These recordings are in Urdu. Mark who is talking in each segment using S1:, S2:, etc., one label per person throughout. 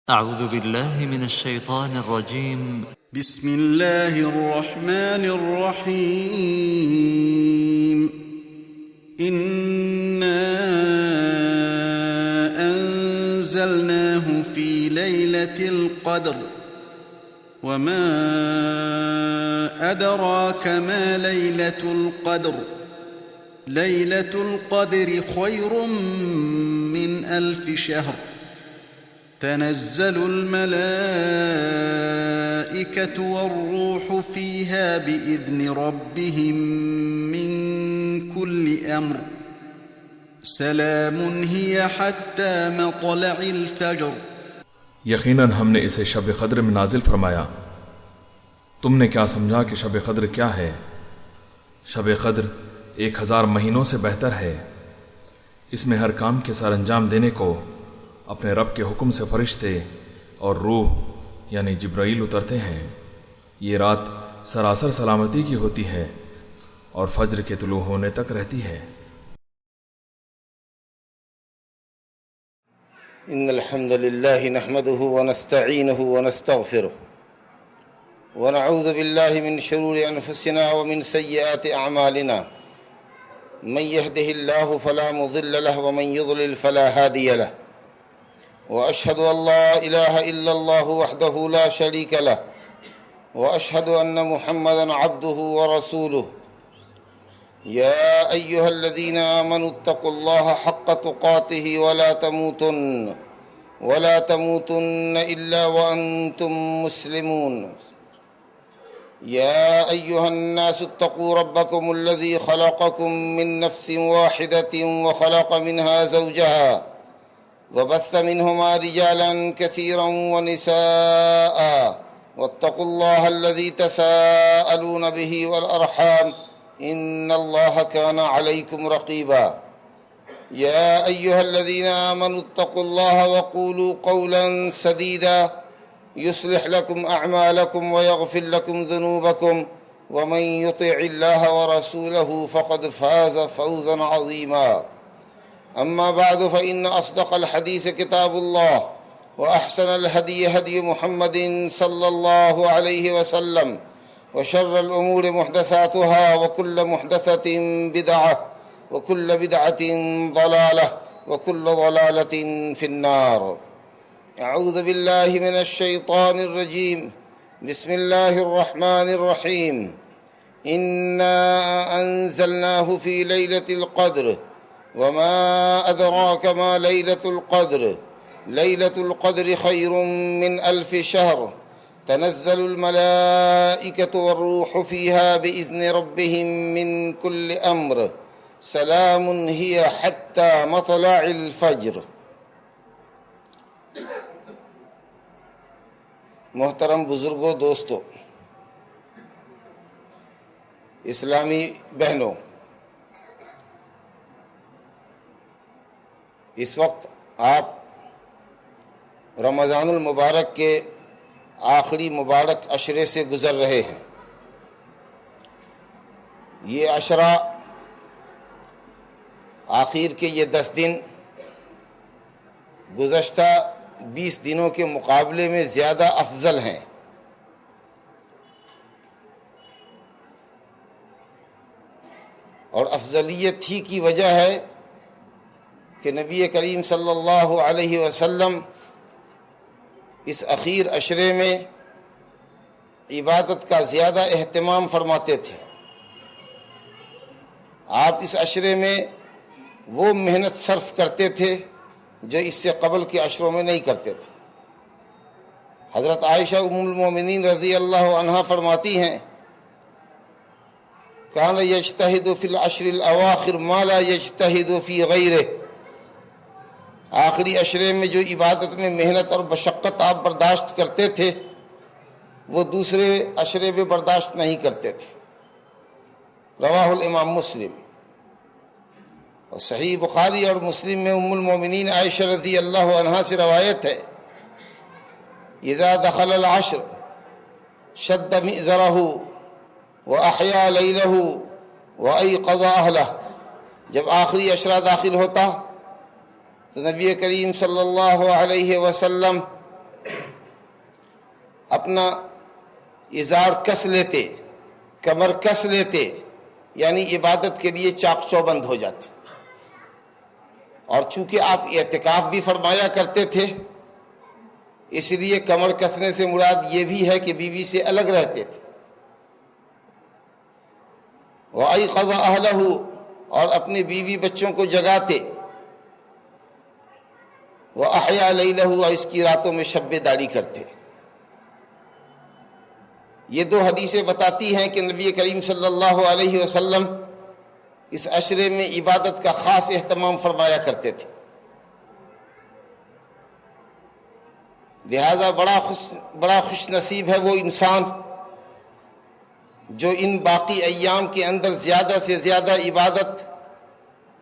S1: أعوذ بالله من الشيطان الرجيم.
S2: بسم الله الرحمن الرحيم. إنا أنزلناه في ليلة القدر وما أدراك ما ليلة القدر ليلة القدر خير من 1000 شهر تنزل الملائكة والروح فيها بإذن ربهم من كل أمر سلام هي حتى مطلع الفجر.
S3: یقیناً ہم نے اسے شب قدر میں نازل فرمایا. تم نے کیا سمجھا کہ شب قدر کیا ہے؟ شب قدر 1000 مہینوں سے بہتر ہے. اس میں ہر کام کے سر انجام دینے کو اپنے رب کے حکم سے فرشتے اور روح یعنی جبرائیل اترتے ہیں. یہ رات سراسر سلامتی کی ہوتی ہے اور فجر کے طلوع ہونے تک رہتی ہے.
S4: ان الحمد لله نحمده ونستعينه ونستغفره ونعوذ بالله من شرور انفسنا ومن سيئات اعمالنا. من يهده الله فلا مضل له ومن يضلل فلا هادي له. وأشهد أن لا إله إلا الله وحده لا شريك له وأشهد أن محمدًا عبده ورسوله. يا أيها الذين آمنوا اتقوا الله حق تقاته ولا تموتن إلا وأنتم مسلمون. يا أيها الناس اتقوا ربكم الذي خلقكم من نفس واحدة وخلق منها زوجها وبث منهما رجالا كثيرا ونساء واتقوا الله الذي تساءلون به والأرحام إن الله كان عليكم رقيبا. يا أيها الذين آمنوا اتقوا الله وقولوا قولا سديدا يصلح لكم أعمالكم ويغفر لكم ذنوبكم ومن يطع الله ورسوله فقد فاز فوزا عظيما. أما بعد فإن أصدق الحديث كتاب الله وأحسن الهدي هدي محمد صلى الله عليه وسلم وشر الأمور محدثاتها وكل محدثة بدعة وكل بدعة ضلالة وكل ضلالة في النار. أعوذ بالله من الشيطان الرجيم. بسم الله الرحمن الرحيم. إنا أنزلناه في ليلة القدر وما أدراك ما ليلة القدر ليلة القدر خير من 1000 شهر تنزل الملائكة والروح فيها بإذن ربهم من كل أمر سلام هي حتى مطلع الفجر. محترم بزرگوں، دوستو، اسلامی بہنوں، اس وقت آپ رمضان المبارک کے آخری مبارک عشرے سے گزر رہے ہیں. یہ عشرہ آخر کے یہ 10 دن گزشتہ 20 دنوں کے مقابلے میں زیادہ افضل ہیں. اور افضلیت ہی کی وجہ ہے کہ نبی کریم صلی اللہ علیہ وسلم اس اخیر عشرے میں عبادت کا زیادہ اہتمام فرماتے تھے. آپ اس عشرے میں وہ محنت صرف کرتے تھے جو اس سے قبل کے عشروں میں نہیں کرتے تھے. حضرت عائشہ ام المومنین رضی اللہ عنہا فرماتی ہیں کان یجتہد فی العشر الاواخر ما لا یجتہد فی غیرہ. آخری عشرے میں جو عبادت میں محنت اور مشقت آپ برداشت کرتے تھے وہ دوسرے عشرے میں برداشت نہیں کرتے تھے. رواہ الامام مسلم. اور صحیح بخاری اور مسلم میں ام المومنین عائشہ رضی اللہ عنہا سے روایت ہے اذا دخل العشر شد مئزرہ واحیا لیلہ وایقظ اہلہ. جب آخری عشرہ داخل ہوتا تو نبی کریم صلی اللہ علیہ وسلم اپنا ازار کس لیتے، کمر کس لیتے، یعنی عبادت کے لیے چاق چوبند ہو جاتے. اور چونکہ آپ اعتکاف بھی فرمایا کرتے تھے، اس لیے کمر کسنے سے مراد یہ بھی ہے کہ بیوی سے الگ رہتے تھے. وَأَيْقَظَ أَهْلَهُ، اور اپنے بیوی بچوں کو جگاتے. وَأَحْيَا لَيْلَهُ، اور اس کی راتوں میں شب بیداری کرتے. یہ دو حدیثیں بتاتی ہیں کہ نبی کریم صلی اللہ علیہ وسلم اس عشرے میں عبادت کا خاص اہتمام فرمایا کرتے تھے. لہذا بڑا خوش نصیب ہے وہ انسان جو ان باقی ایام کے اندر زیادہ سے زیادہ عبادت،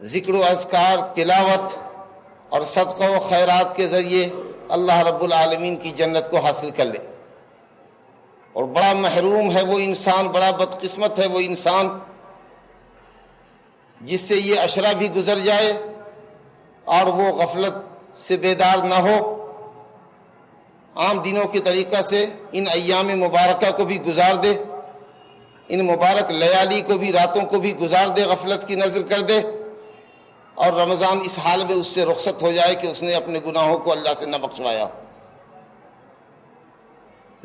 S4: ذکر و اذکار، تلاوت اور صدقہ و خیرات کے ذریعے اللہ رب العالمین کی جنت کو حاصل کر لے. اور بڑا محروم ہے وہ انسان، بڑا بدقسمت ہے وہ انسان جس سے یہ عشرہ بھی گزر جائے اور وہ غفلت سے بیدار نہ ہو، عام دنوں کے طریقہ سے ان ایام مبارکہ کو بھی گزار دے، ان مبارک لیالی کو بھی، راتوں کو بھی گزار دے، غفلت کی نظر کر دے، اور رمضان اس حال میں اس سے رخصت ہو جائے کہ اس نے اپنے گناہوں کو اللہ سے نہ بخشوایا.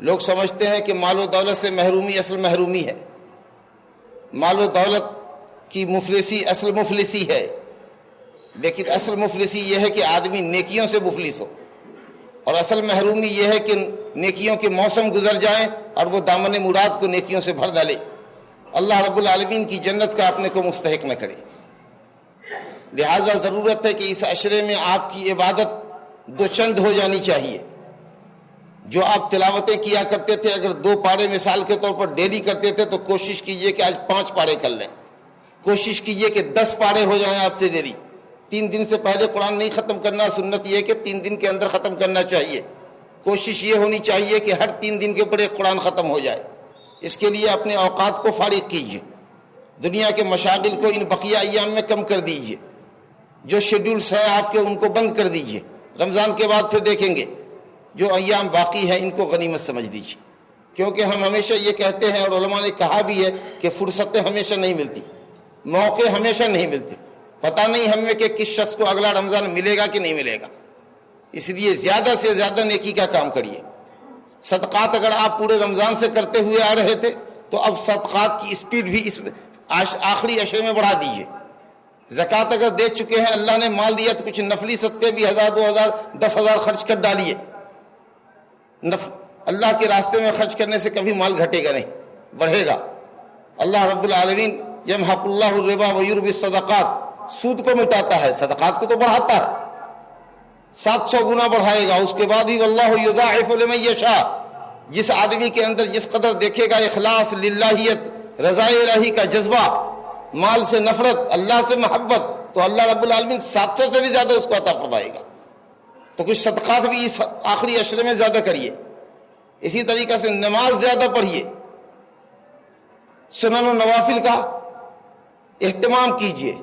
S4: لوگ سمجھتے ہیں کہ مال و دولت سے محرومی اصل محرومی ہے، مال و دولت کی مفلسی اصل مفلسی ہے، لیکن اصل مفلسی یہ ہے کہ آدمی نیکیوں سے مفلس ہو، اور اصل محرومی یہ ہے کہ نیکیوں کے موسم گزر جائیں اور وہ دامن مراد کو نیکیوں سے بھر ڈالے، اللہ رب العالمین کی جنت کا اپنے کو مستحق نہ کرے. لہذا ضرورت ہے کہ اس عشرے میں آپ کی عبادت دو چند ہو جانی چاہیے. جو آپ تلاوتیں کیا کرتے تھے، اگر 2 پارے مثال کے طور پر ڈیلی کرتے تھے تو کوشش کیجئے کہ آج 5 پارے کر لیں. کوشش کیجئے کہ 10 پارے ہو جائیں آپ سے ڈیلی. 3 دن سے پہلے قرآن نہیں ختم کرنا، سنت یہ ہے کہ 3 دن کے اندر ختم کرنا چاہیے. کوشش یہ ہونی چاہیے کہ ہر 3 دن کے اوپر ایک قرآن ختم ہو جائے. اس کے لیے اپنے اوقات کو فارغ کیجئے، دنیا کے مشاغل کو ان بقیہ ایام میں کم کر دیجئے، جو شیڈولز ہیں آپ کے ان کو بند کر دیجئے. رمضان کے بعد پھر دیکھیں گے، جو ایام باقی ہیں ان کو غنیمت سمجھ لیجیے. کیونکہ ہم ہمیشہ یہ کہتے ہیں، اور علماء نے کہا بھی ہے، کہ فرصتیں ہمیشہ نہیں ملتی، موقع ہمیشہ نہیں ملتے. پتہ نہیں ہمیں کہ کس شخص کو اگلا رمضان ملے گا کہ نہیں ملے گا. اس لیے زیادہ سے زیادہ نیکی کا کام کریے. صدقات اگر آپ پورے رمضان سے کرتے ہوئے آ رہے تھے تو اب صدقات کی اسپیڈ بھی اس آخری عشرے میں بڑھا دیجیے. زکوٰۃ اگر دے چکے ہیں، اللہ نے مال دیا، تو کچھ نفلی صدقے بھی 1000 2000 10,000 خرچ کر ڈالیے. اللہ کے راستے میں خرچ کرنے سے کبھی مال گھٹے گا نہیں، بڑھے گا. اللہ رب العالمین یمحق اللہ الربا ویربی الصدقات، سود کو مٹاتا ہے، صدقات کو تو بڑھاتا ہے، 700 گنا بڑھائے گا. اس کے بعد ہی واللہ یضاعف لمن یشاء، جس آدمی کے اندر جس قدر دیکھے گا اخلاص، للہیت، رضا الہی کا جذبہ، مال سے نفرت، اللہ سے محبت، تو اللہ رب العالمین 700 سے بھی زیادہ اس کو عطا فرمائے گا. تو کچھ صدقات بھی اس آخری عشرے میں زیادہ کریے. اسی طریقہ سے نماز زیادہ پڑھیے، سنن و نوافل کا اہتمام کیجیے.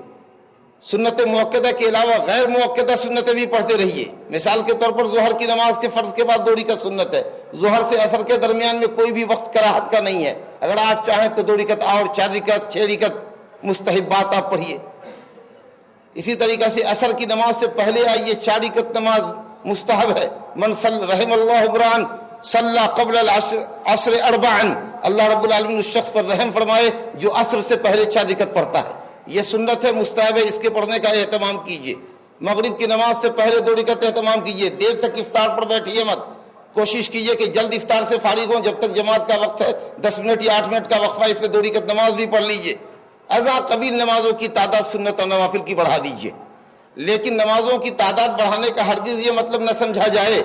S4: سنت موقدہ کے علاوہ غیر موقدہ سنتیں بھی پڑھتے رہیے. مثال کے طور پر ظہر کی نماز کے فرض کے بعد 2 رکعت سنت ہے. ظہر سے عصر کے درمیان میں کوئی بھی وقت کراہت کا نہیں ہے. اگر آپ چاہیں تو 2 رکعت اور 4 رکعت 6 رکعت مستحبات آپ پڑھیے. اسی طریقہ سے عصر کی نماز سے پہلے آئیے، 4 رکعت نماز مستحب ہے. من رحم اللہ بران صلی قبل العصر 4، اللہ رب العالمین اس شخص پر رحم فرمائے جو عصر سے پہلے 4 رکعت پڑھتا ہے. یہ سنت ہے، مستحب ہے، اس کے پڑھنے کا اہتمام کیجیے. مغرب کی نماز سے پہلے 2 رکعت اہتمام کیجیے. دیر تک افطار پر بیٹھیے مت، کوشش کیجیے کہ جلد افطار سے فارغ ہوں. جب تک جماعت کا وقت ہے 10 منٹ یا 8 منٹ کا وقفہ، اس میں 2 رکعت نماز بھی پڑھ لیجیے. ازاں قبیل نمازوں کی تعداد سنت اور نوافل کی بڑھا دیجیے. لیکن نمازوں کی تعداد بڑھانے کا ہرگز یہ مطلب نہ سمجھا جائے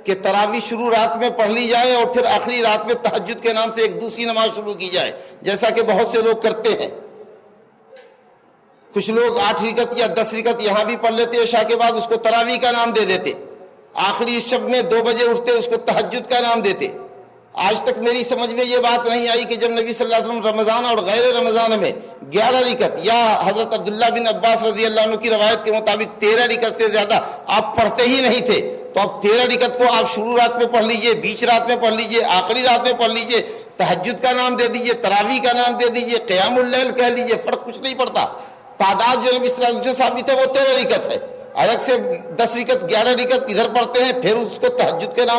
S4: کہ تراویح شروع رات میں پڑھ لی جائے اور پھر آخری رات میں تہجد کے نام سے ایک دوسری نماز شروع کی جائے، جیسا کہ بہت سے لوگ کرتے ہیں. کچھ لوگ 8 رکعت یا 10 رکعت یہاں بھی پڑھ لیتے، عشاء کے بعد اس کو تراویح کا نام دے دیتے. آخری شب میں 2 بجے اٹھتے، اس کو تہجد کا نام دیتے. آج تک میری سمجھ میں یہ بات نہیں آئی کہ جب نبی صلی اللہ علیہ وسلم رمضان اور غیر رمضان میں 11 رکعت، یا حضرت عبداللہ بن عباس رضی اللہ عنہ کی روایت کے مطابق 13 رکعت سے زیادہ آپ پڑھتے ہی نہیں تھے، تو اب 13 رکعت کو آپ شروع رات میں پڑھ لیجئے، بیچ رات میں پڑھ لیجئے، آخری رات میں پڑھ لیجئے، تہجد کا نام دے دیجئے، تراویح کا نام دے دیجئے، قیام اللیل کہہ لیجئے، فرق کچھ نہیں پڑتا۔ تعداد جو نبی صلی اللہ علیہ وسلم سے ثابت ہے وہ 13 رکعت ہے، الگ سے 10 رکعت 11 رکعت ادھر پڑھتے ہیں، پھر اس کو تہجد کے نام